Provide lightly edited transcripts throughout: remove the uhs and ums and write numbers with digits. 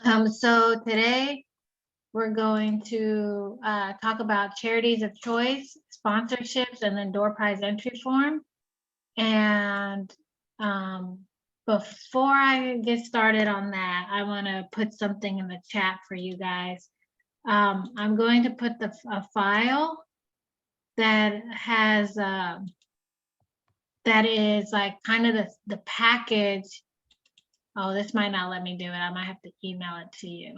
So today we're going to talk about charities of choice, sponsorships, and then door prize entry form. And before I get started on that, I want to put something in the chat for you guys. I'm going to put a file that has that is like kind of the package. Oh, this might not let me do it. I might have to email it to you.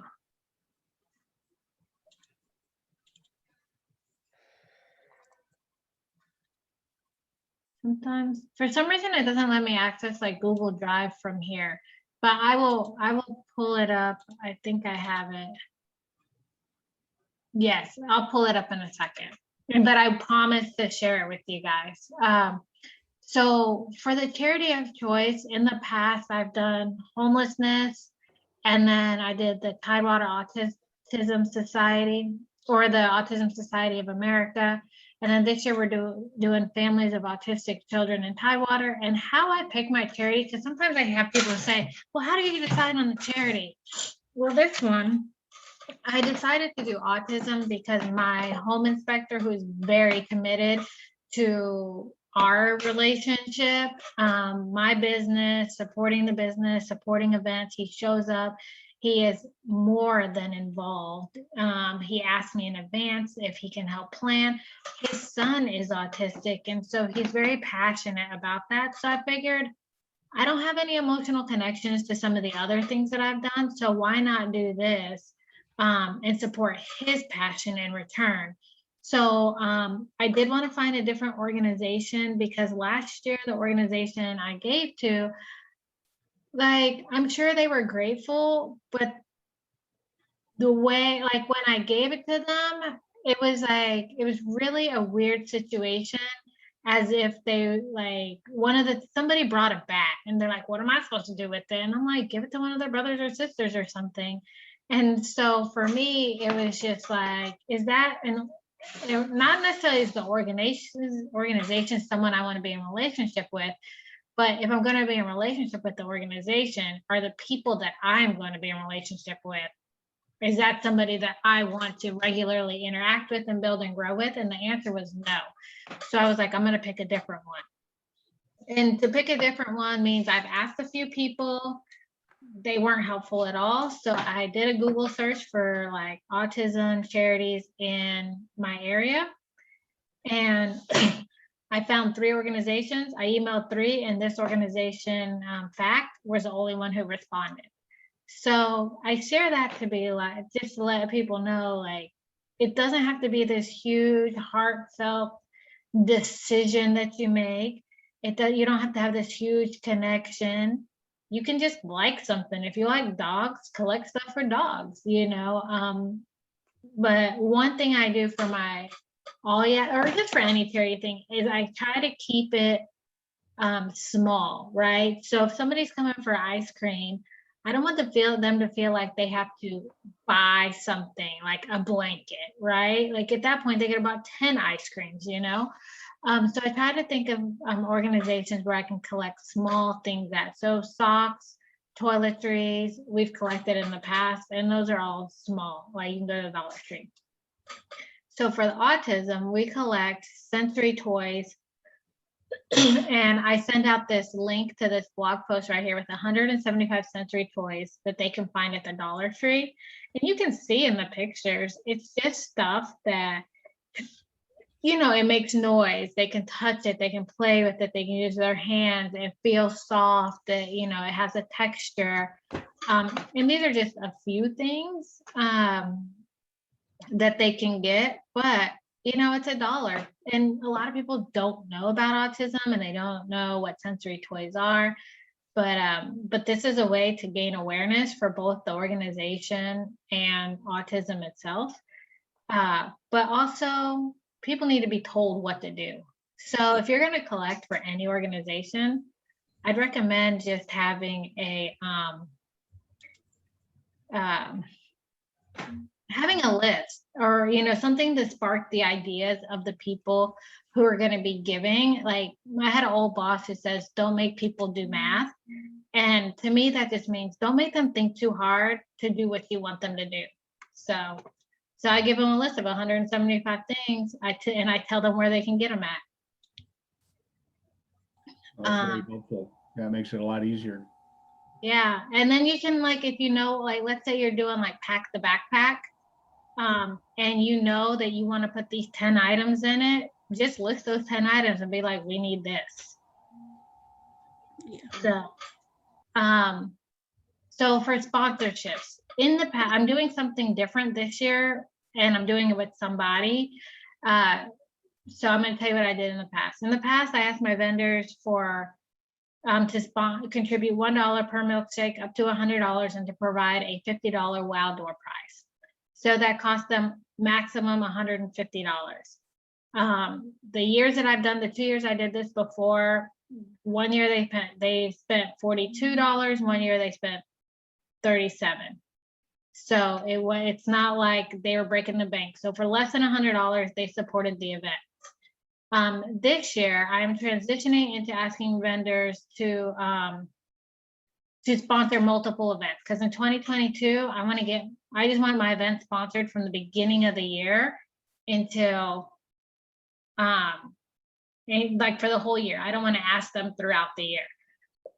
Sometimes, for some reason, it doesn't let me access like Google Drive from here, but I will pull it up. I think I have it. Yes, I'll pull it up in a second, but I promise to share it with you guys. So for the charity of choice, in the past, I've done homelessness, and then I did the Tidewater Autism Society, or the Autism Society of America. And then this year we're doing families of autistic children in Tidewater. And how I pick my charity, because sometimes I have people say, well, how do you decide on the charity? Well, this one, I decided to do autism because my home inspector, who's very committed to our relationship, my business, supporting the business, supporting events, he shows up. He is more than involved. He asked me in advance if he can help plan. His son is autistic, and so he's very passionate about that. So I figured I don't have any emotional connections to some of the other things that I've done, so why not do this and support his passion in return? So I did want to find a different organization, because last year the organization I gave to, like, I'm sure they were grateful, but the way, like, when I gave it to them, it was really a weird situation, as if they, like, somebody brought a bat and they're like, what am I supposed to do with it? And I'm like, give it to one of their brothers or sisters or something. And so for me, it was just like, is that, and not necessarily is the organization someone I want to be in a relationship with, but if I'm going to be in a relationship with the organization, are the people that I'm going to be in a relationship with, is that somebody that I want to regularly interact with and build and grow with? And the answer was no. So I was like, I'm going to pick a different one. And to pick a different one means I've asked a few people. They weren't helpful at all. So I did a Google search for like autism charities in my area. And I found 3 organizations. I emailed 3, and this organization, FACT, was the only one who responded. So I share that to be like, just to let people know, like, it doesn't have to be this huge heartfelt decision that you make. You don't have to have this huge connection. You can just like something. If you like dogs, collect stuff for dogs, but one thing I do for my or just for any charity thing, is I try to keep it small, right? So if somebody's coming for ice cream, I don't want them to feel like they have to buy something like a blanket, right? Like at that point, they get about 10 ice creams, So I try to think of organizations where I can collect small things so socks, toiletries, we've collected in the past, and those are all small, like you can go to the Dollar Tree. So for the autism, we collect sensory toys. And I sent out this link to this blog post right here with 175 sensory toys that they can find at the Dollar Tree. And you can see in the pictures, it's just stuff that, it makes noise. They can touch it, they can play with it, they can use their hands, it feels soft, it has a texture. And these are just a few things that they can get, but it's $1, and a lot of people don't know about autism, and they don't know what sensory toys are, but this is a way to gain awareness for both the organization and autism itself. But also, people need to be told what to do. So if you're going to collect for any organization, I'd recommend just having having a list, or something to spark the ideas of the people who are going to be giving. Like, I had an old boss who says, don't make people do math. And to me, that just means don't make them think too hard to do what you want them to do. So I give them a list of 175 things, and I tell them where they can get them at. That's very helpful. Yeah, it makes it a lot easier. Yeah, and then you can, like, if you know, like, let's say you're doing like pack the backpack, and you know that you want to put these 10 items in it, just list those 10 items and be like, we need this. Yeah. So for sponsorships, in the past, I'm doing something different this year, and I'm doing it with somebody. So I'm going to tell you what I did in the past. In the past, I asked my vendors for to contribute $1 per milkshake up to $100 and to provide a $50 wow door prize. So that cost them maximum $150. The years that I've done, the 2 years I did this before, one year they spent $42, one year they spent $37. So it's not like they were breaking the bank. So for less than $100, they supported the event. This year, I'm transitioning into asking vendors to sponsor multiple events, because in 2022, I just want my event sponsored from the beginning of the year until like for the whole year. I don't want to ask them throughout the year.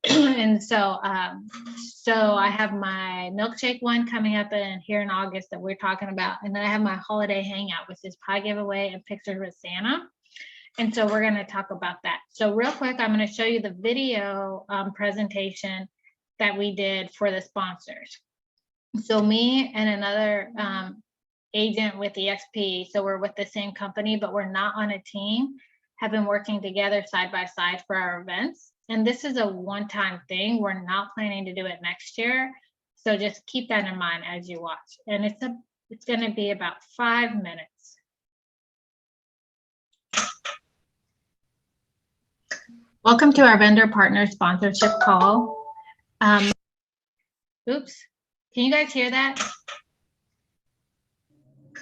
And so I have my milkshake one coming up here in August that we're talking about, and then I have my holiday hangout, which is pie giveaway and pictures with Santa. And so we're going to talk about that. So real quick, I'm going to show you the video presentation that we did for the sponsors. So me and another agent with EXP, so we're with the same company, but we're not on a team, have been working together side by side for our events. And this is a one-time thing. We're not planning to do it next year. So just keep that in mind as you watch. And it's going to be about 5 minutes. Welcome to our vendor partner sponsorship call. Oops, can you guys hear that?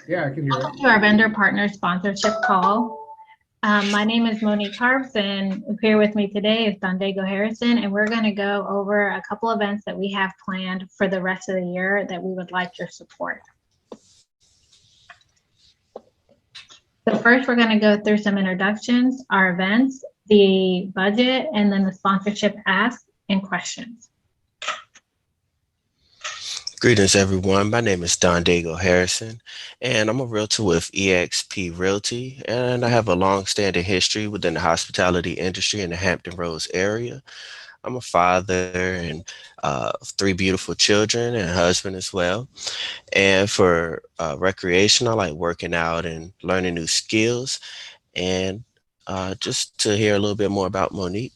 Yeah, I can hear Welcome to our vendor partner sponsorship call. My name is Monique Harps, and here with me today is Dondego Harrison, and we're going to go over a couple events that we have planned for the rest of the year that we would like your support. So first, we're going to go through some introductions, our events, the budget, and then the sponsorship asks and questions. Greetings, everyone. My name is Dondego Harrison, and I'm a realtor with EXP Realty, and I have a long-standing history within the hospitality industry in the Hampton Roads area. I'm a father and 3 beautiful children and a husband as well. And for recreation, I like working out and learning new skills. And just to hear a little bit more about Monique.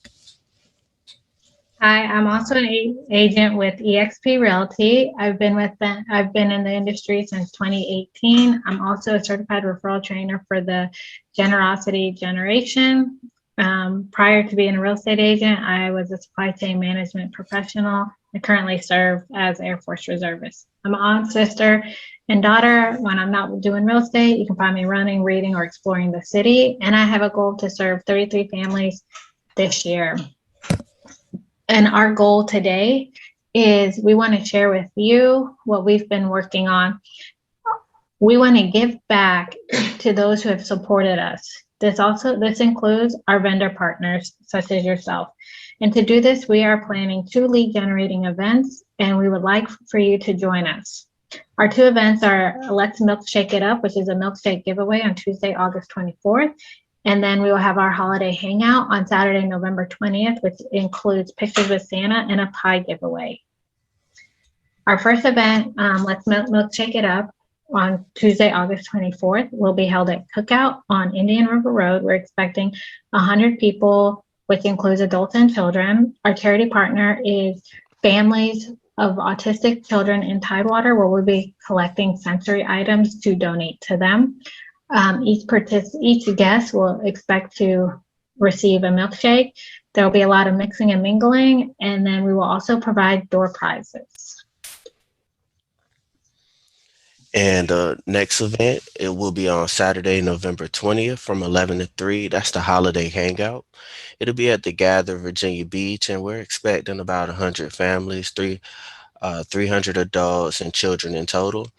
Hi, I'm also an agent with EXP Realty. I've been in the industry since 2018. I'm also a certified referral trainer for the Generosity Generation. Prior to being a real estate agent, I was a supply chain management professional. I currently serve as Air Force reservist. I'm an aunt, sister, and daughter. When I'm not doing real estate, you can find me running, reading, or exploring the city. And I have a goal to serve 33 families this year. And our goal today is we want to share with you what we've been working on. We want to give back to those who have supported us. This includes our vendor partners, such as yourself. And to do this, we are planning 2 lead generating events, and we would like for you to join us. Our 2 events are Let's Milkshake It Up, which is a milkshake giveaway on Tuesday, August 24th. And then we will have our holiday hangout on Saturday, November 20th, which includes pictures with Santa and a pie giveaway. Our first event, Let's Milkshake It Up, on Tuesday, August 24th, will be held at Cookout on Indian River Road. We're expecting 100 people, which includes adults and children. Our charity partner is Families of Autistic Children in Tidewater, where we'll be collecting sensory items to donate to them. Each guest will expect to receive a milkshake. There will be a lot of mixing and mingling, and then we will also provide door prizes. And next event, it will be on Saturday, November 20th from 11 to 3. That's the holiday hangout. It'll be at the Gather, Virginia Beach, and we're expecting about 100 families, 300 adults and children in total.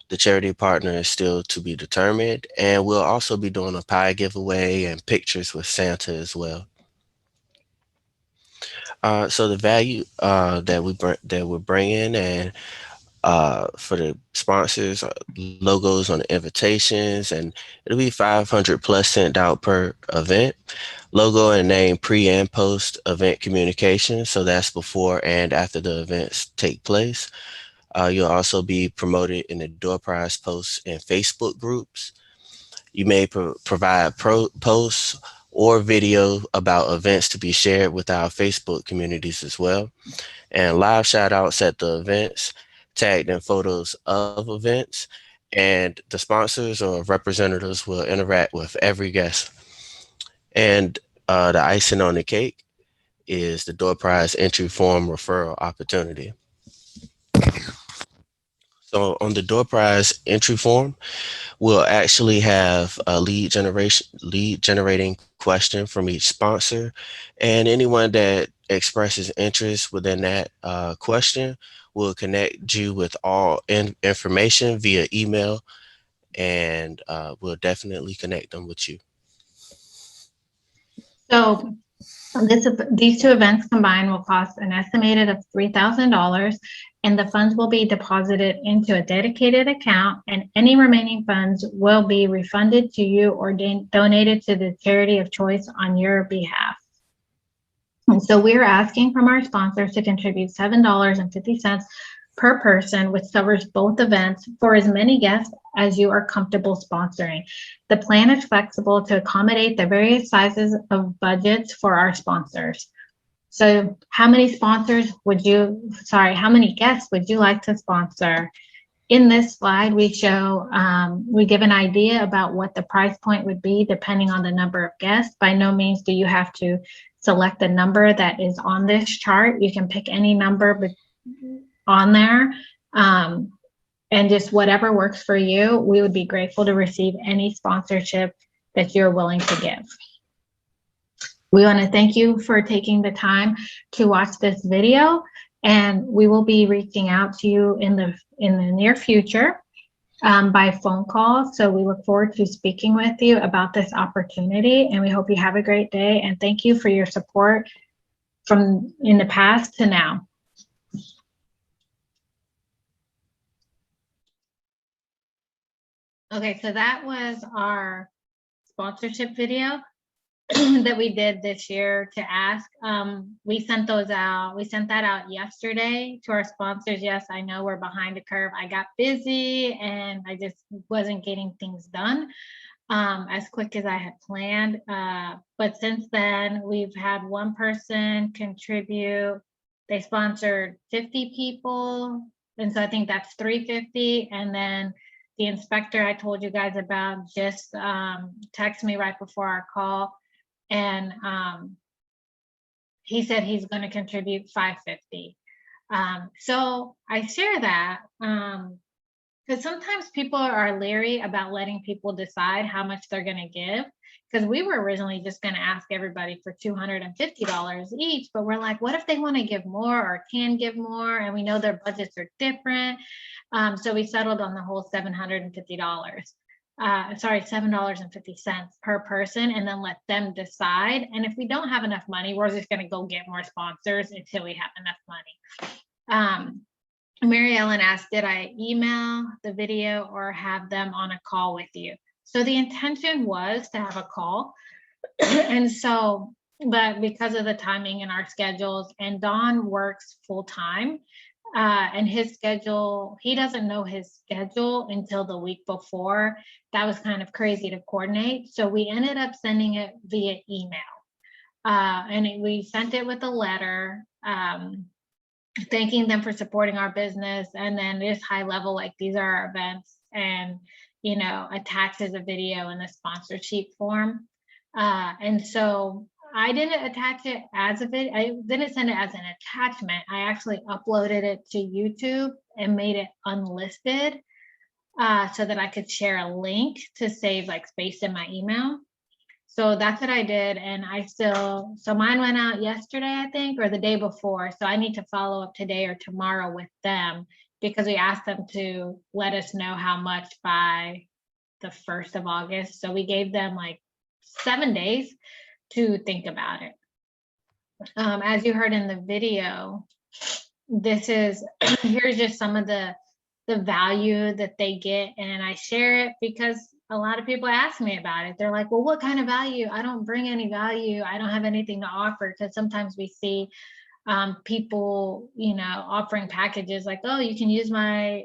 The charity partner is still to be determined, and we'll also be doing a pie giveaway and pictures with Santa as well. So the value that we're bringing and for the sponsors, logos on the invitations, and it'll be 500 plus sent out per event. Logo and name pre and post event communication. So that's before and after the events take place. You'll also be promoted in the door prize posts and Facebook groups. You may provide posts or video about events to be shared with our Facebook communities as well, and live shout outs at the events, tagged in photos of events, and the sponsors or representatives will interact with every guest. And the icing on the cake is the door prize entry form referral opportunity. So on the door prize entry form, we'll actually have a lead generating question from each sponsor, and anyone that expresses interest within that question will connect you with all information via email, and we'll definitely connect them with you. So these two events combined will cost an estimated of $3,000, and the funds will be deposited into a dedicated account, and any remaining funds will be refunded to you or donated to the charity of choice on your behalf. And so we're asking from our sponsors to contribute $7.50 per person, which covers both events for as many guests as you are comfortable sponsoring. The plan is flexible to accommodate the various sizes of budgets for our sponsors. So how many guests would you like to sponsor? In this slide, we show, we give an idea about what the price point would be depending on the number of guests. By no means do you have to select the number that is on this chart. You can pick any number on there, and just whatever works for you. We would be grateful to receive any sponsorship that you're willing to give. We want to thank you for taking the time to watch this video, and we will be reaching out to you in the near future by phone call. So we look forward to speaking with you about this opportunity, and we hope you have a great day, and thank you for your support from in the past to now. Okay, so that was our sponsorship video that we did this year to ask. We sent those out. We sent that out yesterday to our sponsors. Yes, I know we're behind the curve. I got busy and I just wasn't getting things done as quick as I had planned. But since then, we've had one person contribute. They sponsored 50 people. And so I think that's 350. And then the inspector I told you guys about just texted me right before our call, and he said he's going to contribute 550. So I share that because sometimes people are leery about letting people decide how much they're going to give, because we were originally just going to ask everybody for $250 each, but we're like, what if they want to give more or can give more, and we know their budgets are different. So we settled on the whole $750. $7.50 per person, and then let them decide. And if we don't have enough money, we're just going to go get more sponsors until we have enough money. Mary Ellen asked, did I email the video or have them on a call with you? So the intention was to have a call. And so, but because of the timing in our schedules, and Don works full time, and his schedule, he doesn't know his schedule until the week before. That was kind of crazy to coordinate. So we ended up sending it via email. We sent it with a letter, thanking them for supporting our business. And then just high level, like, these are our events, and, you know, attaches a video in the sponsor sheet form. And so I didn't attach it as a video. I didn't send it as an attachment. I actually uploaded it to YouTube and made it unlisted. so that I could share a link to save like space in my email. So that's what I did. And so mine went out yesterday, I think, or the day before. So I need to follow up today or tomorrow with them because we asked them to let us know how much by the 1st of August. So we gave them like 7 days to think about it. As you heard in the video, here's just some of the value that they get. And I share it because a lot of people ask me about it. They're like, well, what kind of value? I don't bring any value. I don't have anything to offer. Because sometimes we see people, offering packages like, oh, you can use my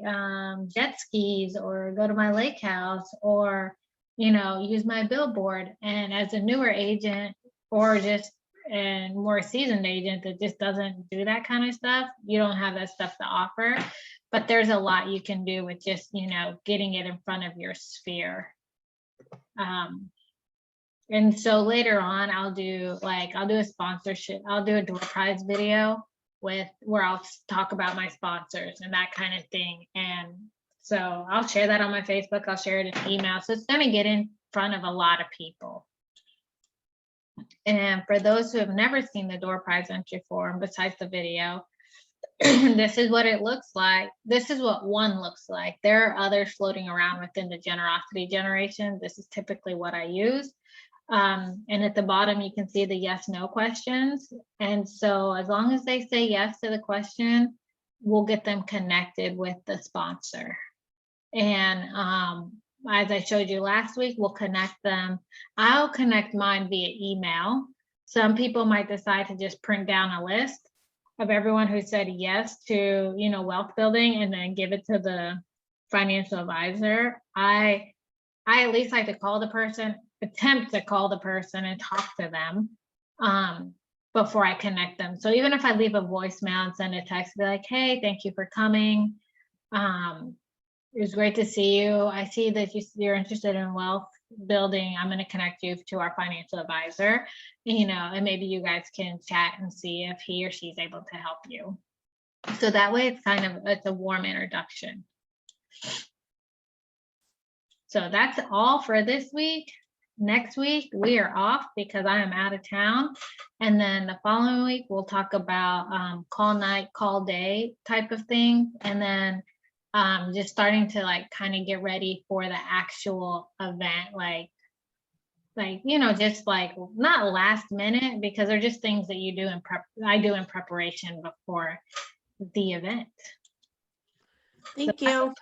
jet skis or go to my lake house or, use my billboard. And as a newer agent or just and more seasoned agent that just doesn't do that kind of stuff, you don't have that stuff to offer. But there's a lot you can do with just, getting it in front of your sphere. And so later on, I'll do a sponsorship. I'll do a door prize video where I'll talk about my sponsors and that kind of thing. And so I'll share that on my Facebook. I'll share it in email. So it's going to get in front of a lot of people. And for those who have never seen the door prize entry form, besides the video, this is what it looks like. This is what one looks like. There are others floating around within the generosity generation. This is typically what I use. And at the bottom, you can see the yes, no questions. And so as long as they say yes to the question, we'll get them connected with the sponsor. And as I showed you last week, we'll connect them. I'll connect mine via email. Some people might decide to just print down a list of everyone who said yes to, wealth building and then give it to the financial advisor. I at least like to call the person, attempt to call the person and talk to them before I connect them. So even if I leave a voicemail and send a text, be like, hey, thank you for coming. It was great to see you. I see that you're interested in wealth building. I'm going to connect you to our financial advisor, and maybe you guys can chat and see if he or she's able to help you. So that way it's a warm introduction. So that's all for this week. Next week, we are off because I am out of town. And then the following week, we'll talk about call night, call day type of thing. And then just starting to kind of get ready for the actual event, just not last minute, because they're just things that you do I do in preparation before the event. Thank you.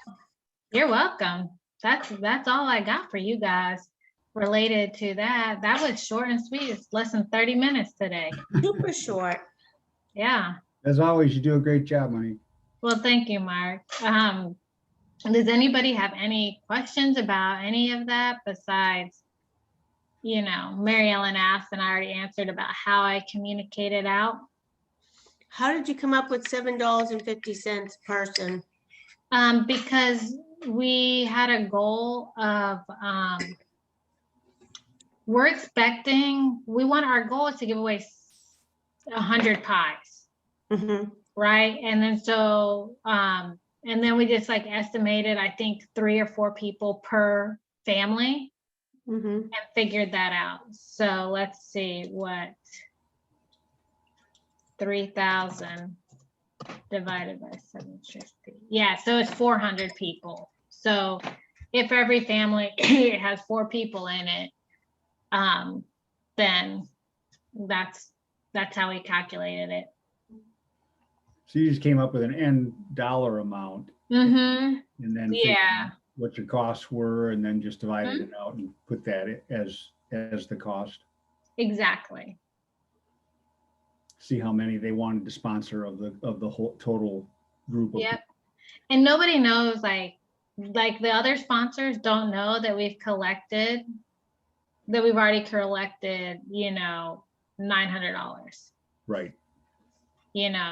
You're welcome. That's all I got for you guys related to that. That was short and sweet. It's less than 30 minutes today. Super short. Yeah. As always, you do a great job, Monique. Well, thank you, Mark. Does anybody have any questions about any of that besides, Mary Ellen asked and I already answered about how I communicated out? How did you come up with $7.50 a person? Because we had a goal of, our goal is to give away 100 pies. Mm-hmm. Right. And then and then we just estimated, I think 3 or 4 people per family, Mm-hmm. and figured that out. So let's see what 3,000 divided by 750. Yeah. So it's 400 people. So if every family has 4 people in it, then that's how we calculated it. So you just came up with an end dollar amount. Mm-hmm. And then Yeah. what your costs were, and then just divided it out and put that as the cost. Exactly. See how many they wanted to sponsor of the whole total group of Yep. And nobody knows, like the other sponsors don't know that we've already collected, $900. Right.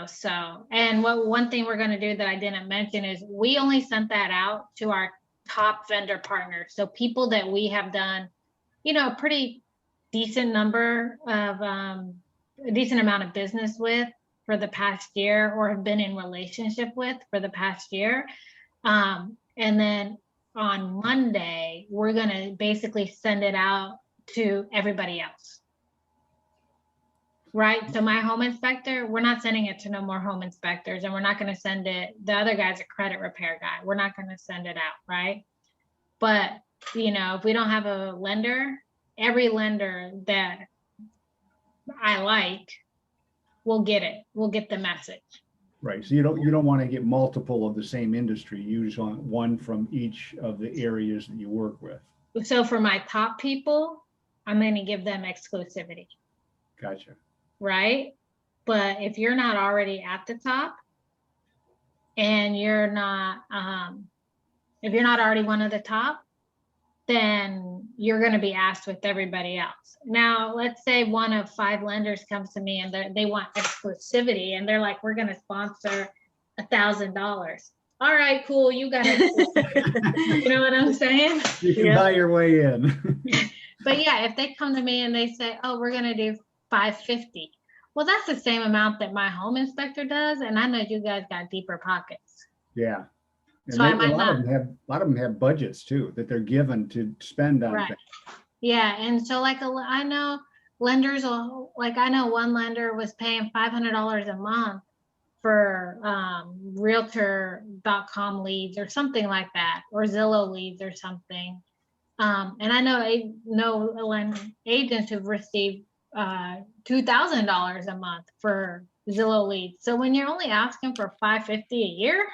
So, and one thing we're going to do that I didn't mention is we only sent that out to our top vendor partners. So people that we have done, a pretty decent number of, a decent amount of business with for the past year, or have been in relationship with for the past year. And then on Monday, we're gonna basically send it out to everybody else. Right? So my home inspector, we're not sending it to no more home inspectors, and we're not gonna send it, the other guy's a credit repair guy. We're not gonna send it out, right? But, you know, if we don't have a lender, every lender that I like will get it, will get the message. Right, so you don't want to get multiple of the same industry. You just want one from each of the areas that you work with. So for my top people, I'm going to give them exclusivity, Gotcha. right? But if you're not already at the top and you're not, if you're not already one of the top, then you're going to be asked with everybody else. Now, let's say one of 5 lenders comes to me and they want exclusivity, and they're like, we're going to sponsor $1,000. All right, cool. You got it. You know what I'm saying? You can buy your way in. But yeah, if they come to me and they say, oh, we're going to do $550. Well, that's the same amount that my home inspector does. And I know you guys got deeper pockets. Yeah. And So I a might lot not. of them have budgets too, that they're given to spend on Right. things. Yeah. And so like, I know lenders will, like, I know one lender was paying $500 a month for realtor.com leads or something like that, or Zillow leads or something. And I know agents who've received $2,000 a month for Zillow leads. So when you're only asking for $550 a year,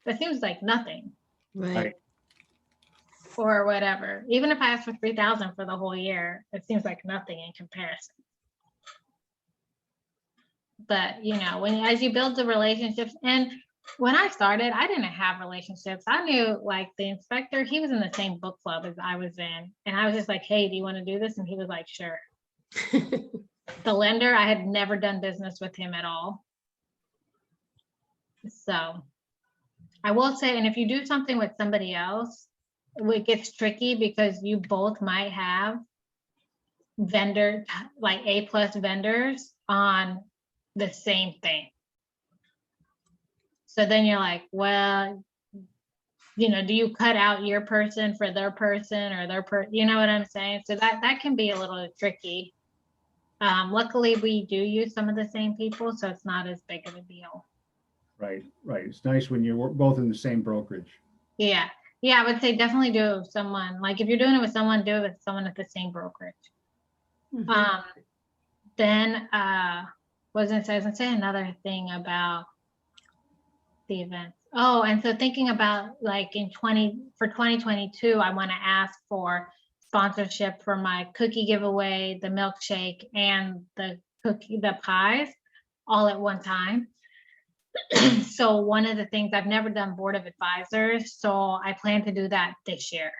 that seems like nothing. Right. Or whatever. Even if I ask for $3,000 for the whole year, it seems like nothing in comparison. But you know, as you build the relationships, and when I started, I didn't have relationships. I knew like the inspector, he was in the same book club as I was in. And I was just like, hey, do you want to do this? And he was like, sure. The lender, I had never done business with him at all. So I will say, and if you do something with somebody else, it gets tricky because you both might have vendor, like A+ vendors on the same thing. So then you're like, well, you know, do you cut out your person for their person or you know what I'm saying? So that can be a little tricky. Luckily we do use some of the same people, so it's not as big of a deal. Right. It's nice when you're both in the same brokerage. Yeah. I would say definitely do it with someone. Like if you're doing it with someone, do it with someone at the same brokerage. Mhm. Then I was gonna say another thing about the events. Oh, and so thinking about like for 2022, I want to ask for sponsorship for my cookie giveaway, the milkshake, and the pies all at one time. So one of the things, I've never done board of advisors, so I plan to do that this year,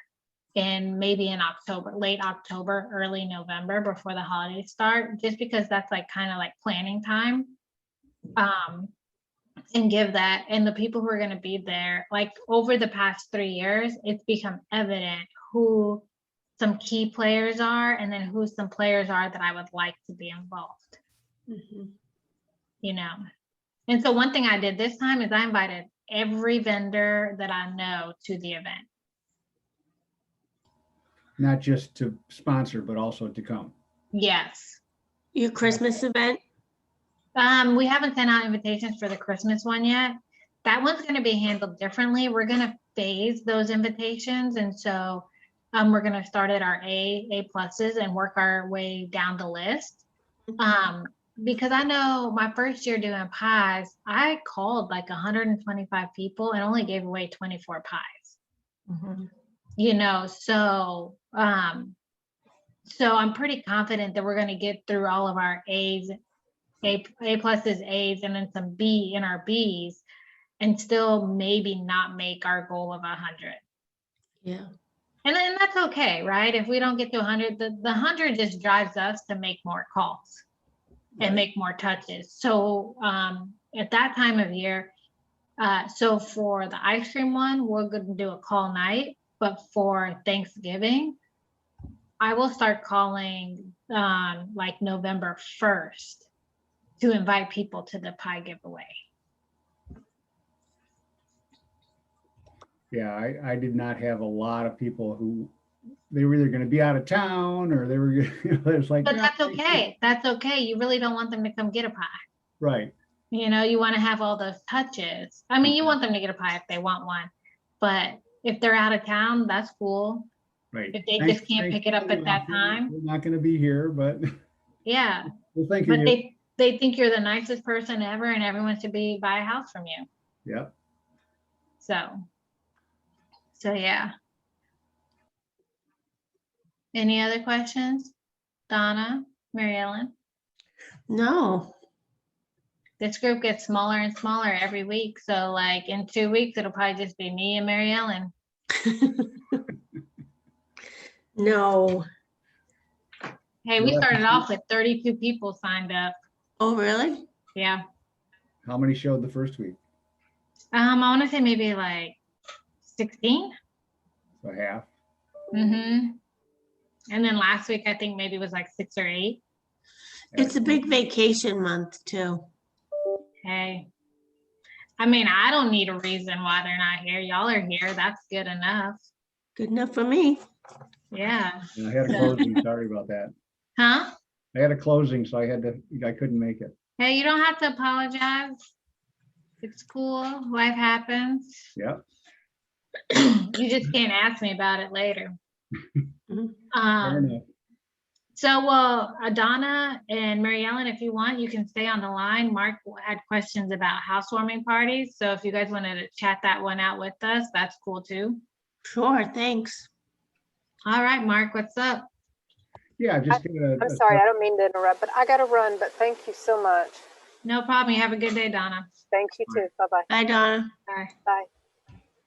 and maybe in October, late October, early November, before the holidays start, just because that's like kind of like planning time. And give that, and the people who are going to be there, like over the past 3 years, it's become evident who some key players are, and then who some players are that I would like to be involved. Mhm. You know. And so one thing I did this time is I invited every vendor that I know to the event. Not just to sponsor, but also to come. Yes. Your Christmas event? We haven't sent out invitations for the Christmas one yet. That one's going to be handled differently. We're going to phase those invitations. And so we're going to start at our A pluses and work our way down the list. Because I know my first year doing pies, I called like 125 people and only gave away 24 pies. Mm-hmm. You know, so I'm pretty confident that we're going to get through all of our A's, A pluses, A's, and then some B in our B's, and still maybe not make our goal of 100. Yeah. And then that's okay, right? If we don't get to 100, the 100 just drives us to make more calls and make more touches. So at that time of year, so for the ice cream one, we're going to do a call night. But for Thanksgiving, I will start calling like November 1st to invite people to the pie giveaway. Yeah, I did not have a lot of people who, they were either gonna be out of town or they were, it's like. But "No, that's okay. That's okay. You really don't want them to come get a pie. Right, You know, you want to have all those touches. I mean, you Mhm. want them to get a pie if they want one, but if they're out of town, that's cool. right. If they Thanks- just can't thanks pick it for up the at that offer. time, We're not gonna be here, but yeah. we'll think of But you. they think you're the nicest person ever and everyone should buy a house from you. Yep. So yeah. Any other questions? Donna, Mary Ellen? No. This group gets smaller and smaller every week. So like in 2 weeks, it'll probably just be me and Mary Ellen. No. Hey, we Yeah. started off with 32 people signed up. Oh, really? Yeah. How many showed the first week? I want to say maybe like 16. So half. Mm-hmm. And then last week, I think maybe it was like 6 or 8. It's a big vacation month too. Hey, I mean, I don't need a reason why they're not here. Y'all are here. That's good enough. Good enough for me. Yeah. And I had a closing, sorry about that. Huh? I had a closing, so I couldn't make it. Hey, you don't have to apologize. It's cool. Life happens. Yep. You just can't ask me about it later. Mhm. Fair enough. So, Donna and Mary Ellen, if you want, you can stay on the line. Mark had questions about housewarming parties. So if you guys wanted to chat that one out with us, that's cool too. Sure, thanks. All right, Mark, what's up? Yeah, just I'm sorry, I don't mean to interrupt, but I got to run, but thank you so much. No problem. You have a good day, Donna. Thanks, you too. Bye-bye. Bye, Donna. Bye. Bye.